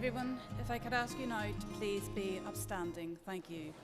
Everyone, if I could ask you now to please be upstanding. Thank you.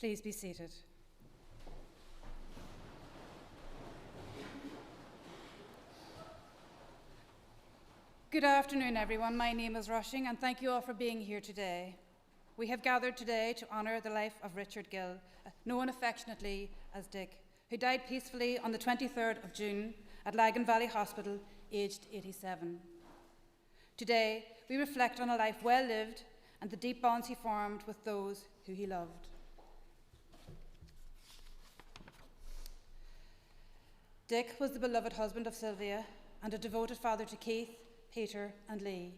Please be seated. Good afternoon, everyone. My name is Rushing, and thank you all for being here today. We have gathered today to honour the life of Richard Gill, known affectionately as Dick, who died peacefully on the 23rd of June at Lagan Valley Hospital, aged 87. Today, we reflect on a life well lived and the deep bonds he formed with those who he loved. Dick was the beloved husband of Sylvia and a devoted father to Keith, Peter and Lee.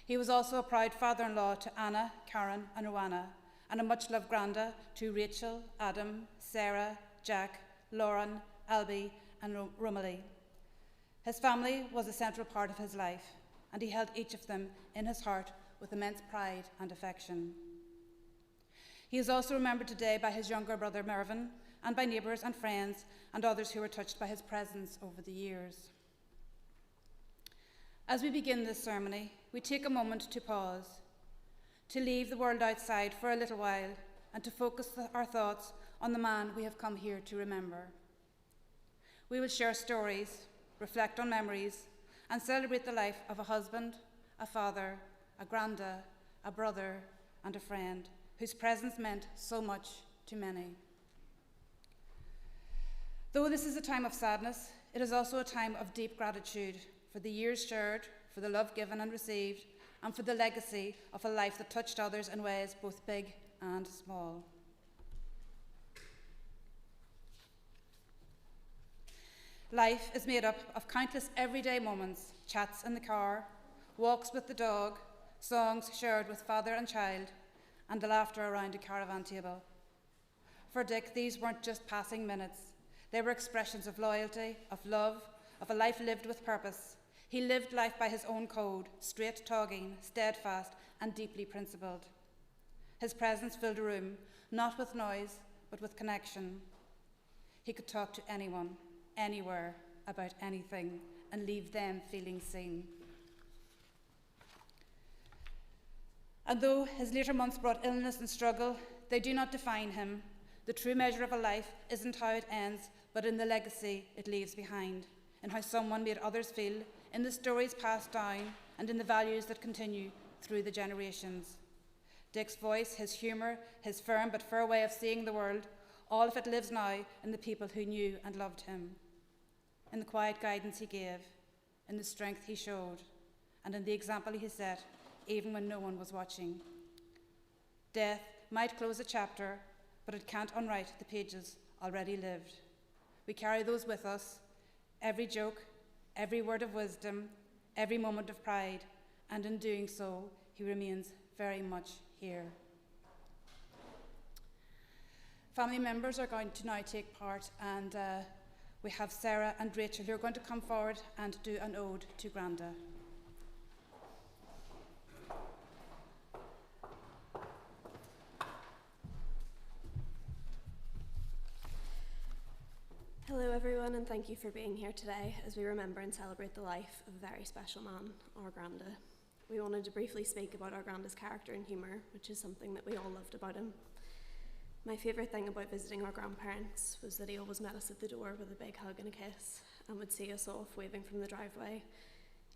He was also a proud father-in-law to Anna, Karen and Rowanna, and a much-loved granda to Rachel, Adam, Sarah, Jack, Lauren, Albie and Romalie. His family was a central part of his life, and he held each of them in his heart with immense pride and affection. He is also remembered today by his younger brother Mervyn and by neighbours and friends and others who were touched by his presence over the years. As we begin this ceremony, we take a moment to pause, to leave the world outside for a little while and to focus our thoughts on the man we have come here to remember. We will share stories, reflect on memories, and celebrate the life of a husband, a father, a granda, a brother, and a friend whose presence meant so much to many. Though this is a time of sadness, it is also a time of deep gratitude for the years shared, for the love given and received, and for the legacy of a life that touched others in ways both big and small. Life is made up of countless everyday moments, chats in the car, walks with the dog, songs shared with father and child, and the laughter around a caravan table. For Dick, these weren't just passing minutes. They were expressions of loyalty, of love, of a life lived with purpose. He lived life by his own code, straight-talking, steadfast, and deeply principled. His presence filled a room, not with noise, but with connection. He could talk to anyone, anywhere, about anything, and leave them feeling seen. And though his later months brought illness and struggle, they do not define him. The true measure of a life isn't how it ends, but in the legacy it leaves behind, in how someone made others feel, in the stories passed down, and in the values that continue through the generations. Dick's voice, his humour, his firm but fair way of seeing the world, all of it lives now in the people who knew and loved him, in the quiet guidance he gave, in the strength he showed, and in the example he set, even when no one was watching. Death might close a chapter, but it can't unwrite the pages already lived. We carry those with us, every joke, every word of wisdom, every moment of pride, and in doing so, he remains very much here. Family members are going to now take part, and we have Sarah and Rachel who are going to come forward and do an ode to Granda. Hello everyone, and thank you for being here today as we remember and celebrate the life of a very special man, our Granda. We wanted to briefly speak about our Granda's character and humour, which is something that we all loved about him. My favourite thing about visiting our grandparents was that he always met us at the door with a big hug and a kiss, and would see us off waving from the driveway.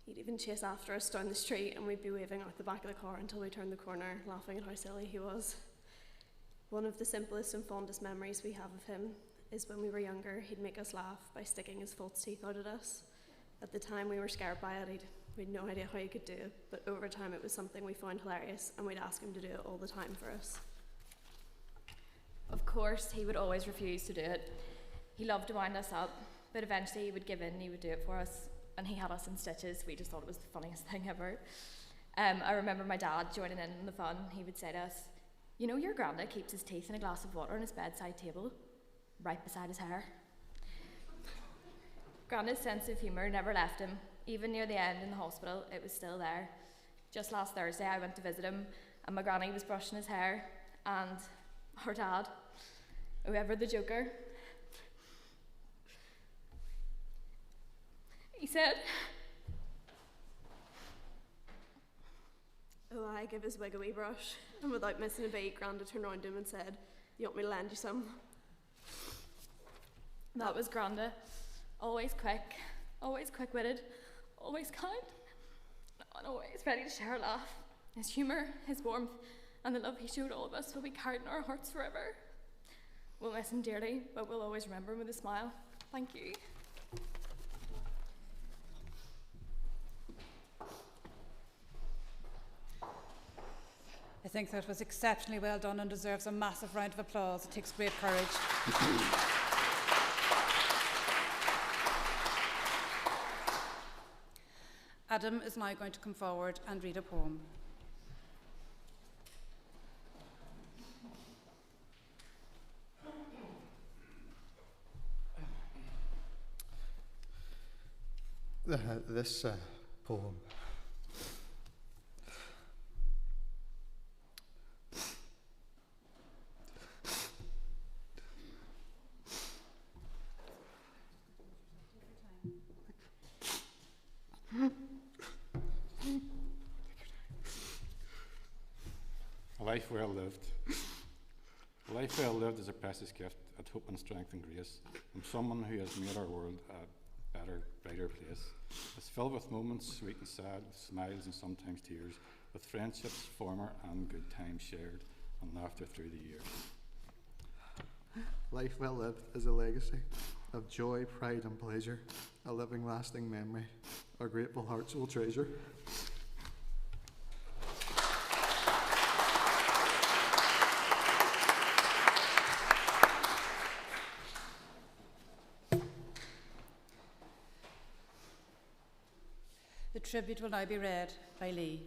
He'd even chase after us down the street, and we'd be waving out the back of the car until we turned the corner, laughing at how silly he was. One of the simplest and fondest memories we have of him is when we were younger, he'd make us laugh by sticking his false teeth out at us. At the time we were scared by it, we'd no idea how he could do it, but over time it was something we found hilarious, and we'd ask him to do it all the time for us. Of course, he would always refuse to do it. He loved to wind us up, but eventually he would give in and he would do it for us, and he had us in stitches. We just thought it was the funniest thing ever. I remember my dad joining in the fun. He would say to us, "You know your Granda keeps his teeth in a glass of water on his bedside table, right beside his hair." Granda's sense of humour never left him. Even near the end in the hospital, it was still there. Just last Thursday I went to visit him, and my granny was brushing his hair, and our dad, whoever the joker, he said, "Oh, I give his wig a wee brush," and without missing a beat, Granda turned around to him and said, "You want me to lend you some?" That was Granda. Always quick-witted, always kind, and always ready to share a laugh. His humour, his warmth, and the love he showed all of us will be carried in our hearts forever. We'll miss him dearly, but we'll always remember him with a smile. Thank you. I think that was exceptionally well done and deserves a massive round of applause. It takes great courage. Adam is now going to come forward and read a poem. This poem A life well lived. A life well lived is a precious gift of hope and strength and grace from someone who has made our world a better, brighter place. It's filled with moments, sweet and sad, with smiles and sometimes tears, with friendships, former and good times shared, and laughter through the years. life well lived is a legacy of joy, pride and pleasure, a living lasting memory our grateful hearts will treasure. The tribute will now be read by Lee.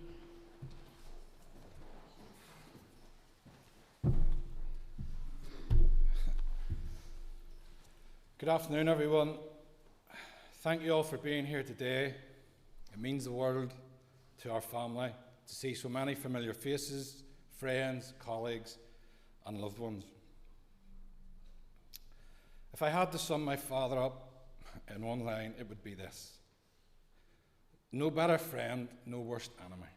Good afternoon, everyone. Thank you all for being here today. It means the world to our family to see so many familiar faces, friends, colleagues, and loved ones. If I had to sum my father up in one line, it would be this: no better friend, no worst enemy.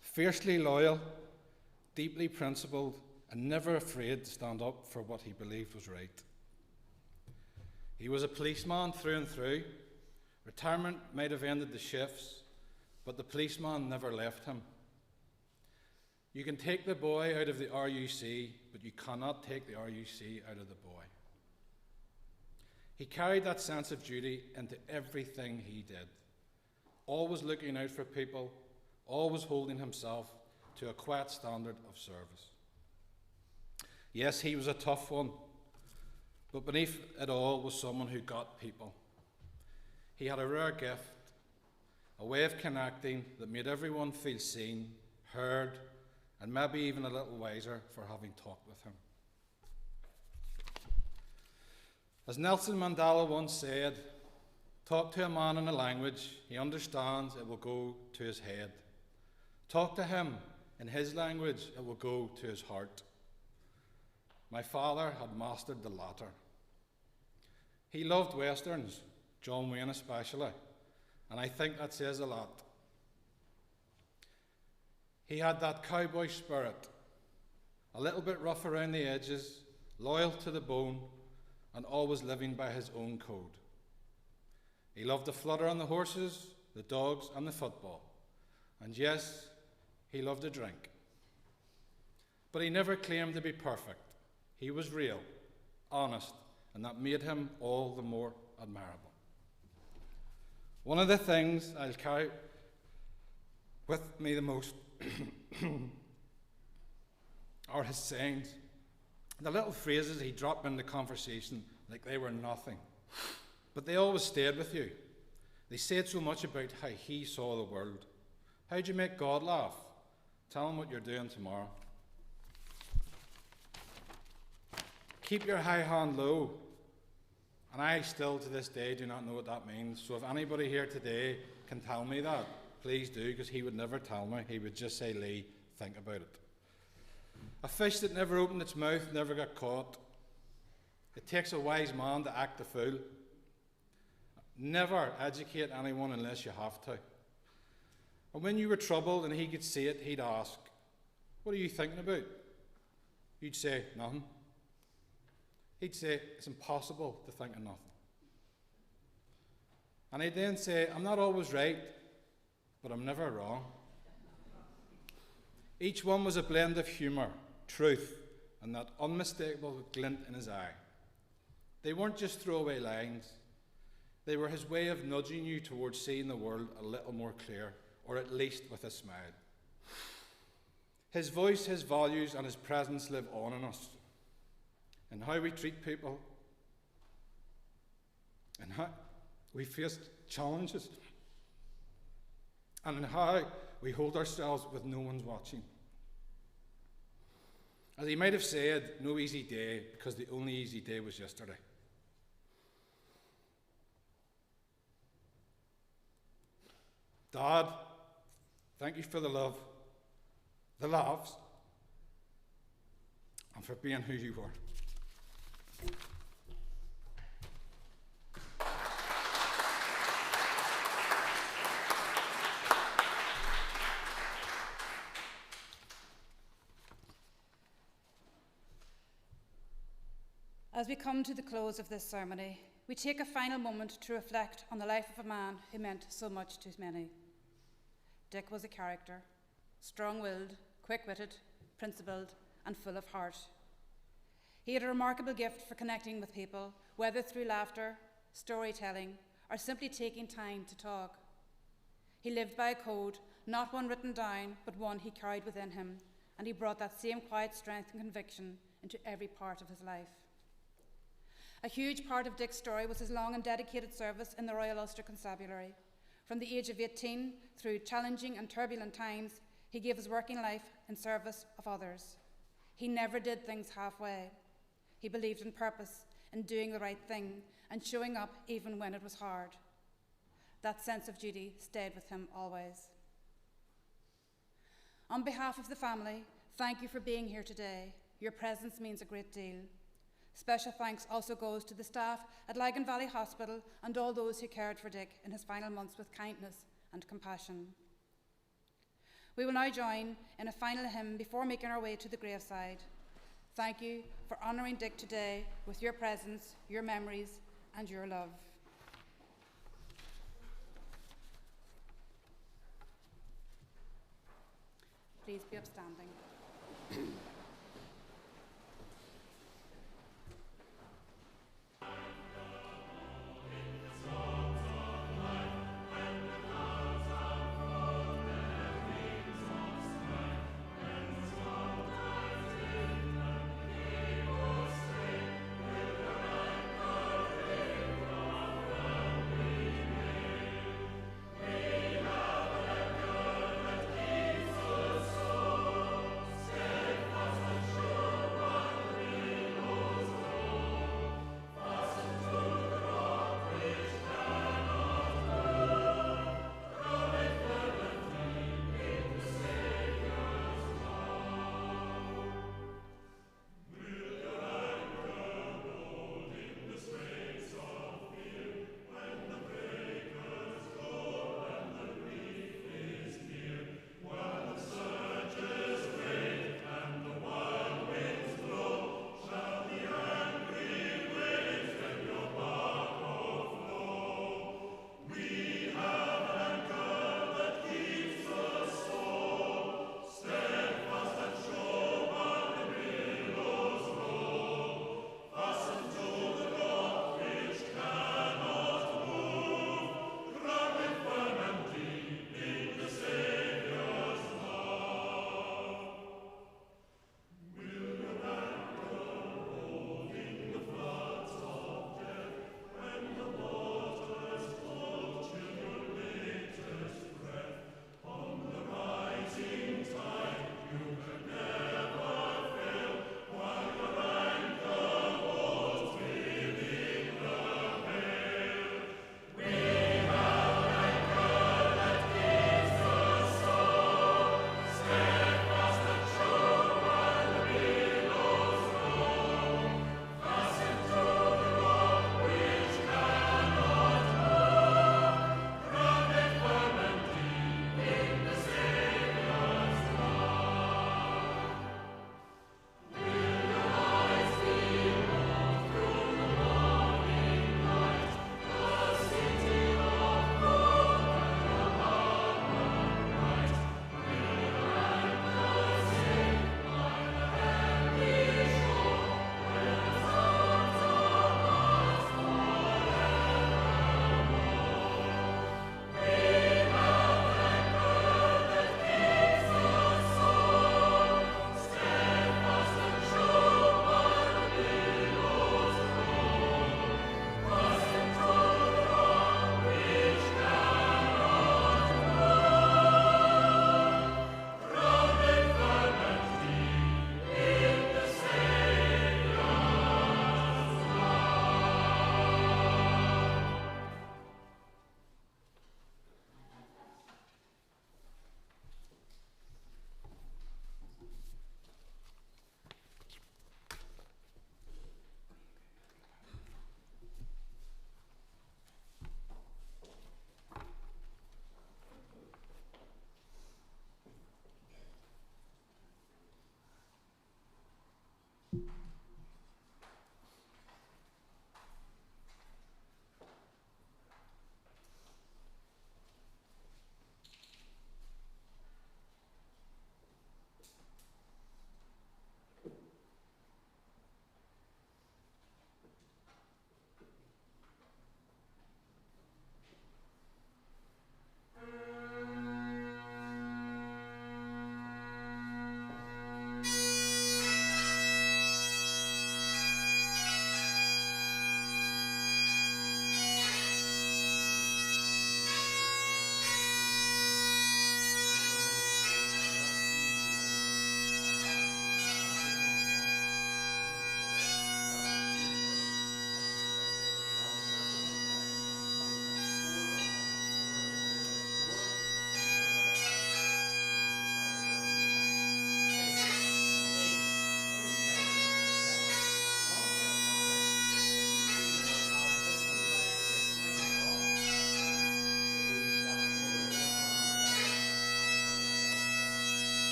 Fiercely loyal, deeply principled, and never afraid to stand up for what he believed was right. He was a policeman through and through. Retirement might have ended the shifts, but the policeman never left him. You can take the boy out of the RUC, but you cannot take the RUC out of the boy. He carried that sense of duty into everything he did, always looking out for people, always holding himself to a quiet standard of service. Yes, he was a tough one, but beneath it all was someone who got people. He had a rare gift, a way of connecting that made everyone feel seen, heard, and maybe even a little wiser for having talked with him. As Nelson Mandela once said, talk to a man in a language he understands, it will go to his head. Talk to him in his language, it will go to his heart. My father had mastered the latter. He loved westerns, John Wayne especially, and I think that says a lot. He had that cowboy spirit, a little bit rough around the edges, loyal to the bone, and always living by his own code. He loved the flutter on the horses, the dogs, and the football. And yes, he loved a drink. But he never claimed to be perfect. He was real, honest, and that made him all the more admirable. One of the things I'll carry with me the most are his sayings. The little phrases he dropped into conversation like they were nothing. But they always stayed with you. They said so much about how he saw the world. How'd you make God laugh? Tell him what you're doing tomorrow. Keep your high hand low. And I still to this day do not know what that means. So if anybody here today can tell me that, please do, because he would never tell me. He would just say, Lee, think about it. A fish that never opened its mouth never got caught. It takes a wise man to act the fool. Never educate anyone unless you have to. And when you were troubled and he could see it, he'd ask, what are you thinking about? You'd say, nothing. He'd say, it's impossible to think of nothing. And he'd then say, I'm not always right, but I'm never wrong. Each one was a blend of humour, truth, and that unmistakable glint in his eye. They weren't just throwaway lines. They were his way of nudging you towards seeing the world a little more clear, or at least with a smile. His voice, his values, and his presence live on in us. In how we treat people, and how we face challenges, and in how we hold ourselves with no one's watching. As he might have said, no easy day, because the only easy day was yesterday. Dad, thank you for the love, the laughs, and for being who you were. As we come to the close of this ceremony, we take a final moment to reflect on the life of a man who meant so much to many. Dick was a character, strong-willed, quick-witted, principled, and full of heart. He had a remarkable gift for connecting with people, whether through laughter, storytelling, or simply taking time to talk. He lived by a code, not one written down, but one he carried within him, and he brought that same quiet strength and conviction into every part of his life. A huge part of Dick's story was his long and dedicated service in the Royal Ulster Constabulary. From the age of 18, through challenging and turbulent times, he gave his working life in service of others. He never did things halfway. He believed in purpose, in doing the right thing, and showing up even when it was hard. That sense of duty stayed with him always. On behalf of the family, thank you for being here today. Your presence means a great deal. Special thanks also goes to the staff at Lagan Valley Hospital and all those who cared for Dick in his final months with kindness and compassion. We will now join in a final hymn before making our way to the graveside. Thank you for honouring Dick today with your presence, your memories, and your love. Please be upstanding.